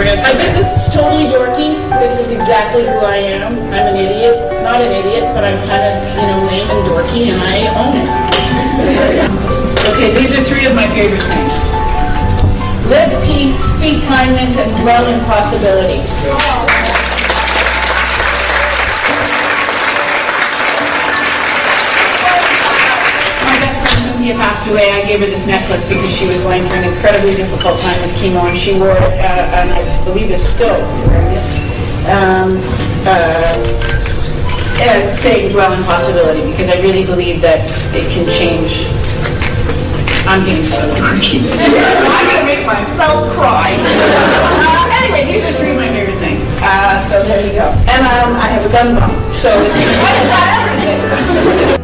This is totally dorky. This is exactly who I am. I'm an idiot. Not an idiot, but I'm kind of, lame and dorky, and I own it. Okay, these are three of my favorite things. Live peace, speak kindness, and dwell in possibility. Cynthia passed away. I gave her this necklace because she was going through an incredibly difficult time with chemo, and she wore it, and I believe it's still saying dwell in possibility, because I really believe that it can change. I'm getting so quirky. I'm going to make myself cry. Anyway, these are three of my favorite things. So there you go. And I have a gun bump, so it's everything.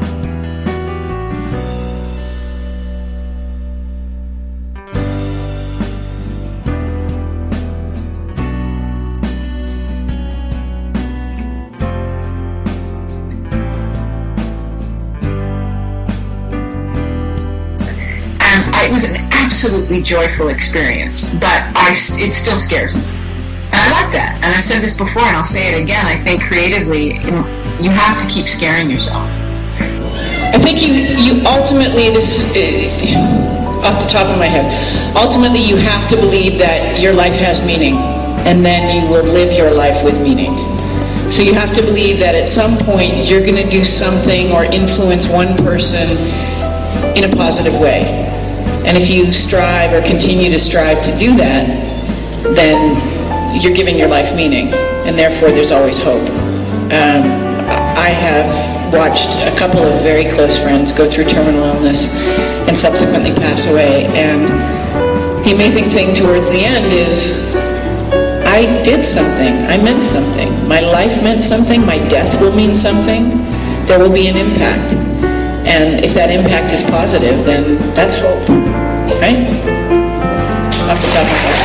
It was an absolutely joyful experience, but it still scares me. And I like that. And I've said this before, and I'll say it again. I think creatively, you have to keep scaring yourself. I think you ultimately, off the top of my head, ultimately you have to believe that your life has meaning, and then you will live your life with meaning. So you have to believe that at some point you're going to do something or influence one person in a positive way. And if you strive or continue to strive to do that, then you're giving your life meaning, and therefore there's always hope. I have watched a couple of very close friends go through terminal illness and subsequently pass away, and the amazing thing towards the end is I did something. I meant something. My life meant something. My death will mean something. There will be an impact. And if that impact is positive, then that's hope, right? Off the top of my head.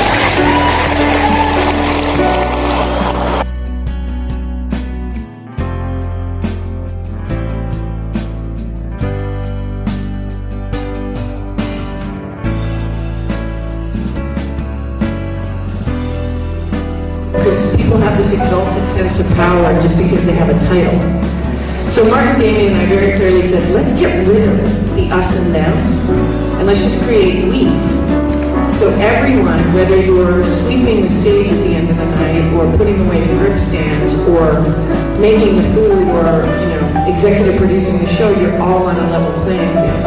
Because people have this exalted sense of power just because they have a title. So Martin, Damien, and I very clearly said, let's get rid of the us and them, and let's just create we. So everyone, whether you're sweeping the stage at the end of the night, or putting away the grip stands, or making the food, or executive producing the show, you're all on a level playing field.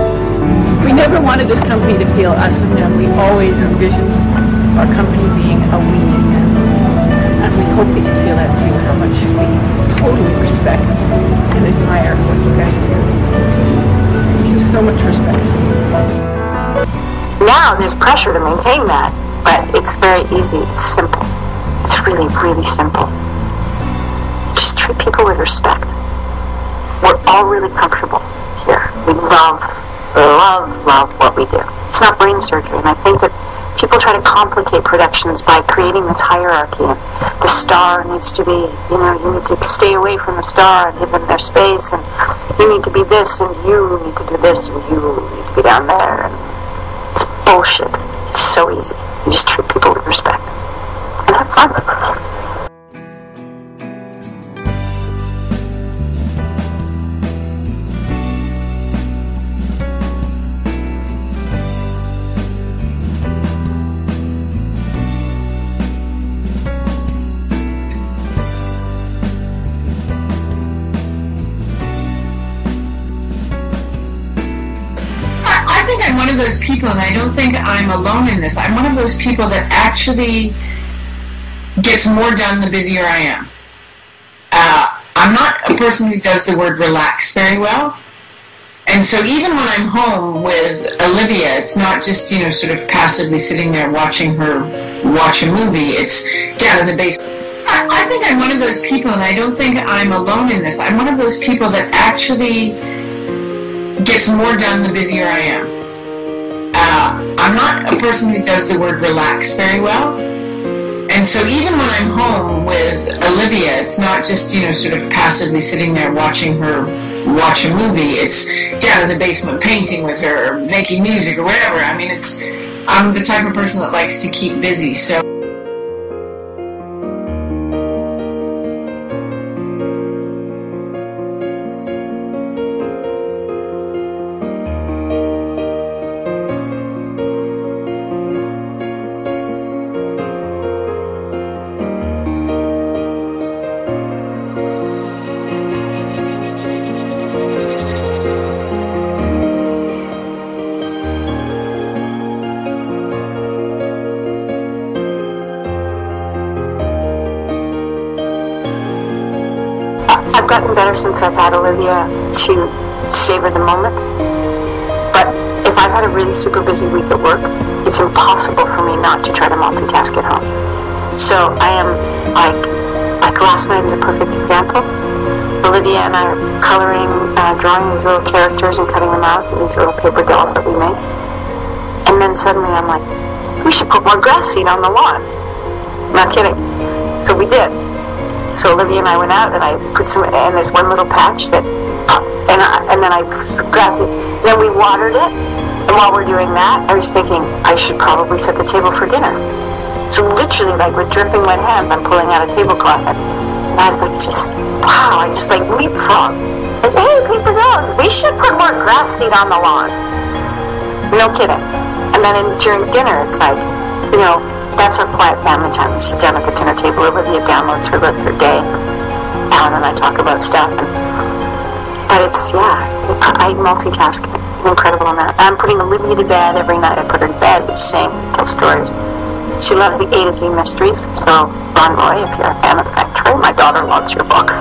We never wanted this company to feel us and them. We always envisioned our company being a we. And we hope that you feel that too, how much we totally respect and admire what you guys do. Just give so much respect. Now there's pressure to maintain that, but it's very easy. It's simple. It's really, really simple. Just treat people with respect. We're all really comfortable here. We love what we do. It's not brain surgery, and I think that people try to complicate productions by creating this hierarchy. And the star needs to be, you need to stay away from the star and give them their space, and you need to be this, and you need to do this, and you need to be down there. And it's bullshit. It's so easy. You just treat people with respect and have fun. I'm one of those people, and I don't think I'm alone in this. I'm one of those people that actually gets more done the busier I am. I'm not a person who does the word relax very well. And so even when I'm home with Olivia, it's not just, sort of passively sitting there watching her watch a movie. It's down in the basement. I think I'm one of those people, and I don't think I'm alone in this. I'm one of those people that actually gets more done the busier I am. I'm not a person who does the word relax very well. And so even when I'm home with Olivia, it's not just, sort of passively sitting there watching her watch a movie. It's down in the basement painting with her, or making music, or whatever. I mean, I'm the type of person that likes to keep busy. So I've gotten better since I've had Olivia to savor the moment. But if I've had a really super busy week at work, it's impossible for me not to try to multitask at home. So I am like last night is a perfect example. Olivia and I are coloring, drawing these little characters and cutting them out, these little paper dolls that we make. And then suddenly I'm like, we should put more grass seed on the lawn. Not kidding. So we did. So Olivia and I went out and I put some in this one little patch that, and then I grabbed it. Then we watered it. And while we're doing that, I was thinking I should probably set the table for dinner. So literally, like with dripping wet hands, I'm pulling out a tablecloth. And I was like, wow, I just like leapfrog. Like, hey, paper dolls, we should put more grass seed on the lawn. No kidding. And then during dinner, it's like, you know, that's our quiet family time. We sit down at the dinner table. Olivia downloads her day. Alan and I talk about stuff. But it's, yeah, I multitask an incredible amount. I'm putting Olivia to bed every night. I put her to bed, we sing, tell stories. She loves the A to Z mysteries. So, Ron Roy, if you're a fan of Sanctuary, my daughter loves your books.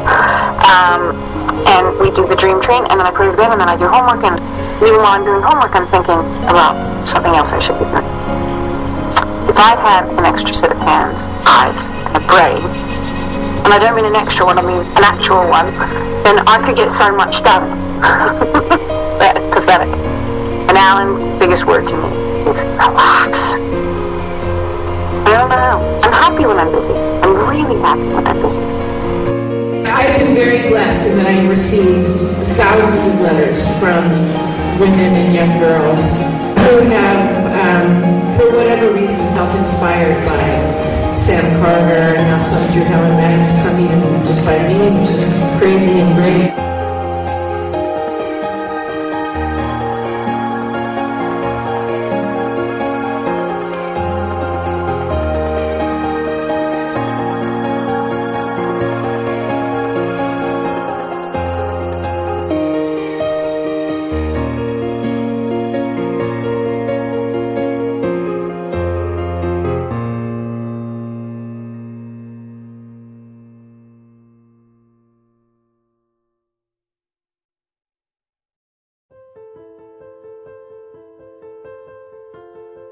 And we do the dream train, and then I put her to bed, and then I do homework. And even while I'm doing homework, I'm thinking about something else I should be doing. If I had an extra set of hands, eyes, and a brain, and I don't mean an extra one, I mean an actual one, then I could get so much done. But it's pathetic. And Alan's biggest word to me is relax. I don't know. I'm happy when I'm busy. I'm really happy when I'm busy. I've been very blessed in that I received thousands of letters from women and young girls who have, for whatever reason, felt inspired by Sam Carter, and now some through Helen Mack, some even just by me, which is crazy and great.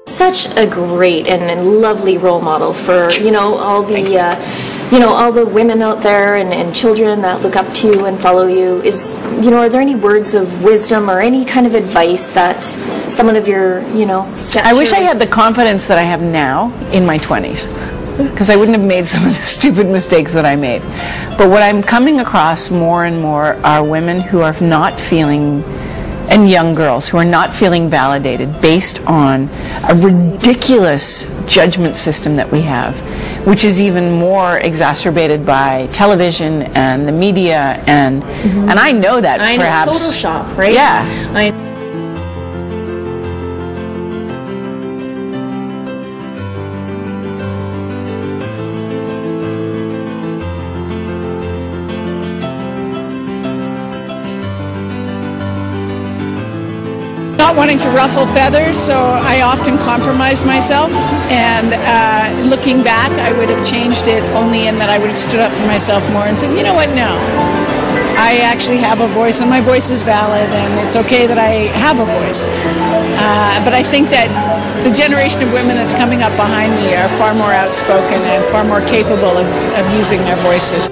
Such a great and lovely role model for all the all the women out there and children that look up to you and follow you. Are there any words of wisdom or any kind of advice that someone of your I wish I had the confidence that I have now in my 20s, because I wouldn't have made some of the stupid mistakes that I made. But what I'm coming across more and more are women who are not feeling, and young girls who are not feeling validated based on a ridiculous judgment system that we have, which is even more exacerbated by television and the media, and I know that perhaps Photoshop, right? Yeah. Not wanting to ruffle feathers, so I often compromised myself, and looking back I would have changed it only in that I would have stood up for myself more and said, you know what, no, I actually have a voice and my voice is valid, and it's okay that I have a voice. But I think that the generation of women that's coming up behind me are far more outspoken and far more capable of using their voices.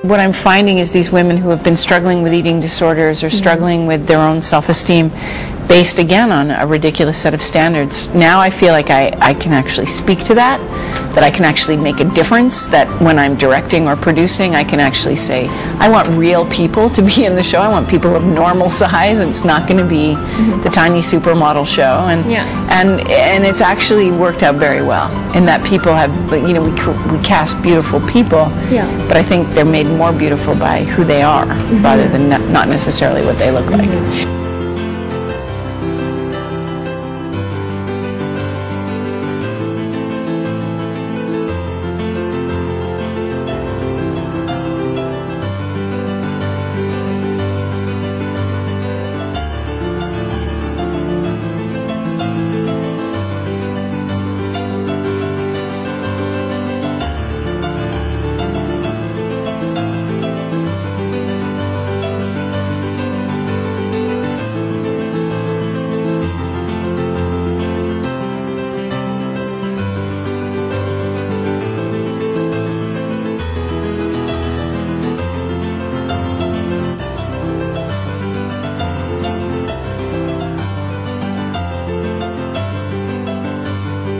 What I'm finding is these women who have been struggling with eating disorders or struggling with their own self-esteem, based again on a ridiculous set of standards. Now I feel like I can actually speak to that I can actually make a difference, that when I'm directing or producing, I can actually say, I want real people to be in the show. I want people of normal size, and it's not going to be the tiny supermodel show. And it's actually worked out very well in that people have, you know, we cast beautiful people, but I think they're made more beautiful by who they are rather than not necessarily what they look like.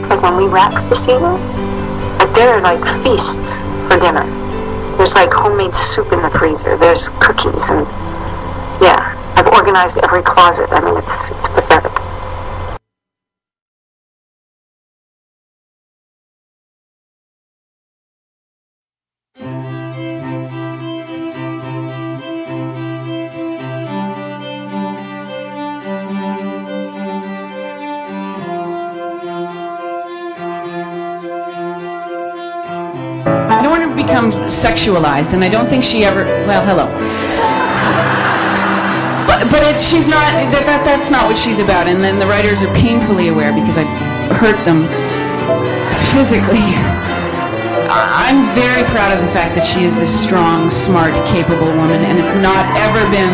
Like when we wrap the season, like there are like feasts for dinner. There's like homemade soup in the freezer. There's cookies and yeah, I've organized every closet. I mean, it's pathetic. I don't want her to become sexualized, and I don't think she ever, well, hello. But she's not, that's not what she's about, and then the writers are painfully aware because I hurt them physically. I'm very proud of the fact that she is this strong, smart, capable woman, and it's not ever been,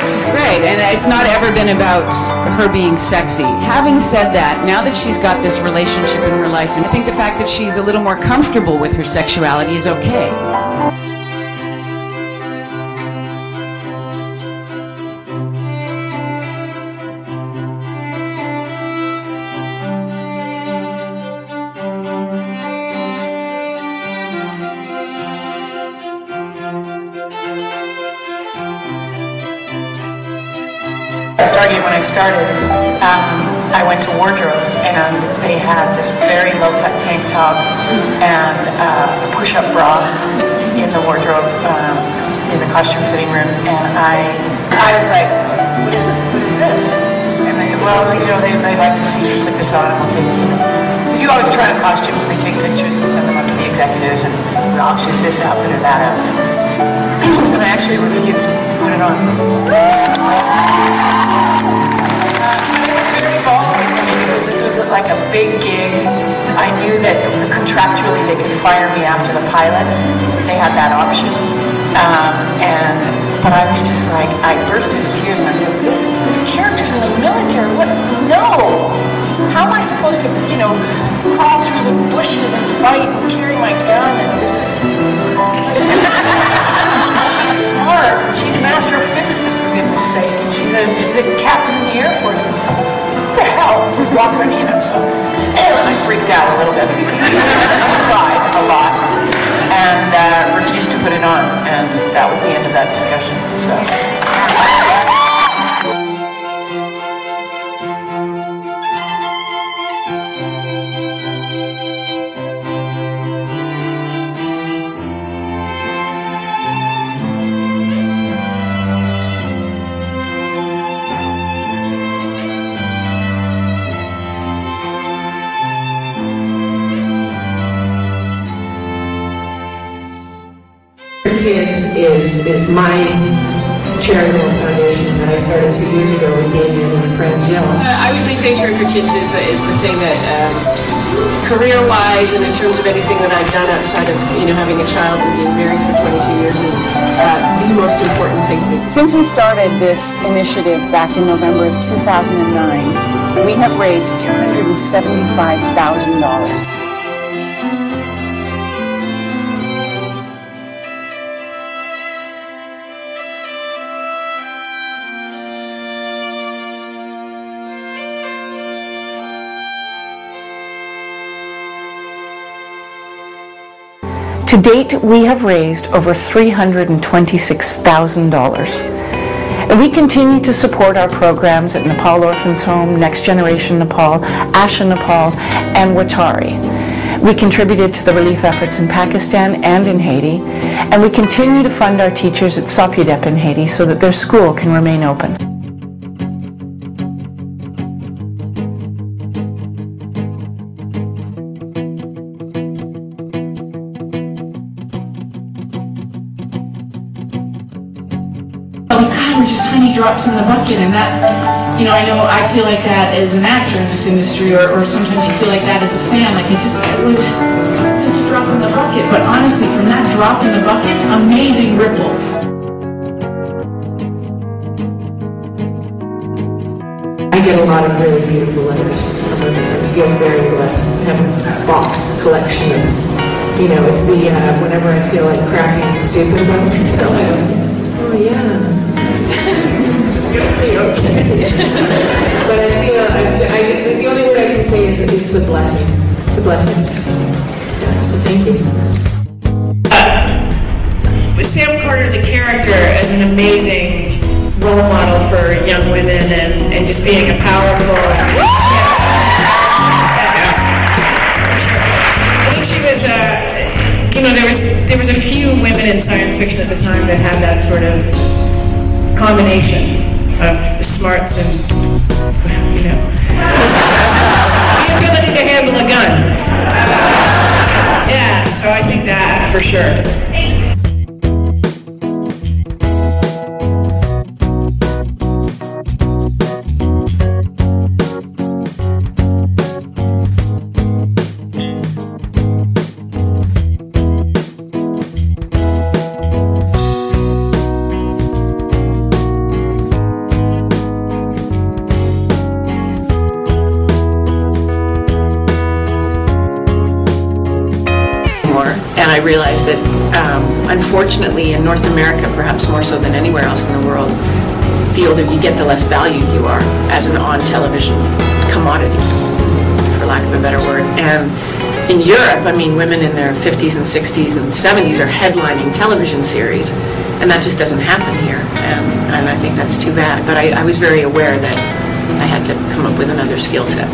she's great, and it's not ever been about her being sexy. Having said that, now that she's got this relationship in her life, and I think the fact that she's a little more comfortable with her sexuality is okay. Stargate, when I started, I went to wardrobe and they had this very low-cut tank top and a push-up bra in the wardrobe, in the costume fitting room, and I was like, what is this? And they, well, you know, they'd like to see you put this on and we'll take it. Because you always try on costumes and they take pictures and send them up to the executives and I'll choose this outfit or that outfit. And I actually refused to put it on. Because this was like a big gig. I knew that contractually they could fire me after the pilot. They had that option. But I was just like, I burst into tears and I said, this character's in the military. What? No! How am I supposed to, you know, crawl through the bushes and fight and carry my gun? And this is... She's smart. She's an astrophysicist, for goodness sake. And she's a captain in the Air Force. What the hell? We walked her in, so I freaked out a little bit. I cried a lot and refused to put it on, and that was the end of that discussion. So. Kids is my charitable foundation that I started 2 years ago with Damien and a friend Jill. I would say Sanctuary for Kids is the thing that, career-wise and in terms of anything that I've done outside of, you know, having a child and being married for 22 years is the most important thing to me. Since we started this initiative back in November of 2009, we have raised $275,000. To date, we have raised over $326,000. And we continue to support our programs at Nepal Orphans Home, Next Generation Nepal, Asha Nepal, and Watari. We contributed to the relief efforts in Pakistan and in Haiti, and we continue to fund our teachers at Sopudep in Haiti so that their school can remain open. We're just tiny drops in the bucket, and that, you know, I feel like that as an actor in this industry, or sometimes you feel like that as a fan, like just a drop in the bucket. But honestly, from that drop in the bucket, amazing ripples. I get a lot of really beautiful letters from women. I feel very blessed. I have a box collection of, you know, it's the, whenever I feel like crappy and stupid about myself, I go, oh yeah. Okay. But I feel, the only word I can say is it's a blessing. It's a blessing. Yeah, so thank you. Sam Carter, the character, is an amazing role model for young women and just being a powerful... I think she was, you know, there was a few women in science fiction at the time that had that sort of combination of smarts and, you know, the ability to handle a gun. Yeah, so I think that for sure. And I realized that, unfortunately, in North America, perhaps more so than anywhere else in the world, the older you get, the less valued you are as an on-television commodity, for lack of a better word. And in Europe, I mean, women in their 50s and 60s and 70s are headlining television series, and that just doesn't happen here. And I think that's too bad. But I was very aware that I had to come up with another skill set.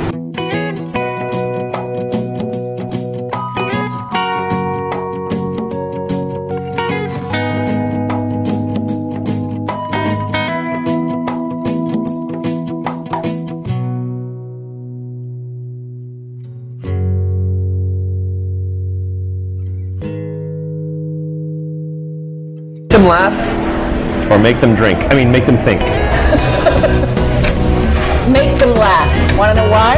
Make them laugh or make them drink. I mean, make them think. Make them laugh. Want to know why?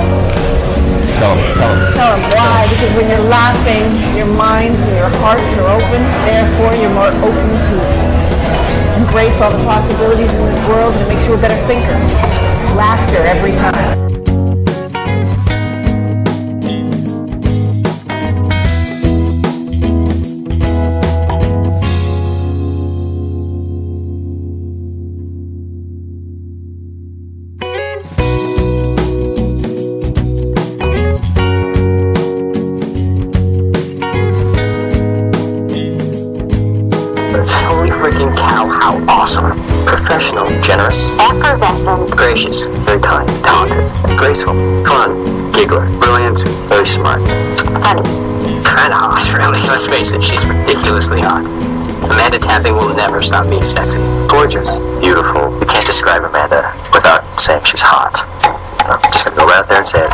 Tell them. Tell them why. Because when you're laughing, your minds and your hearts are open. Therefore, you're more open to embrace all the possibilities in this world, and it makes you a better thinker. Laughter every time. Holy freaking cow, how awesome. Professional, generous, Effervescent, gracious, very kind, talented, graceful, fun, giggler, brilliant, very smart, funny, kinda hot, really. Let's face it, she's ridiculously hot. Amanda Tapping will never stop being sexy. Gorgeous, beautiful. You can't describe Amanda without saying she's hot. I'm just gonna go right out there and say it.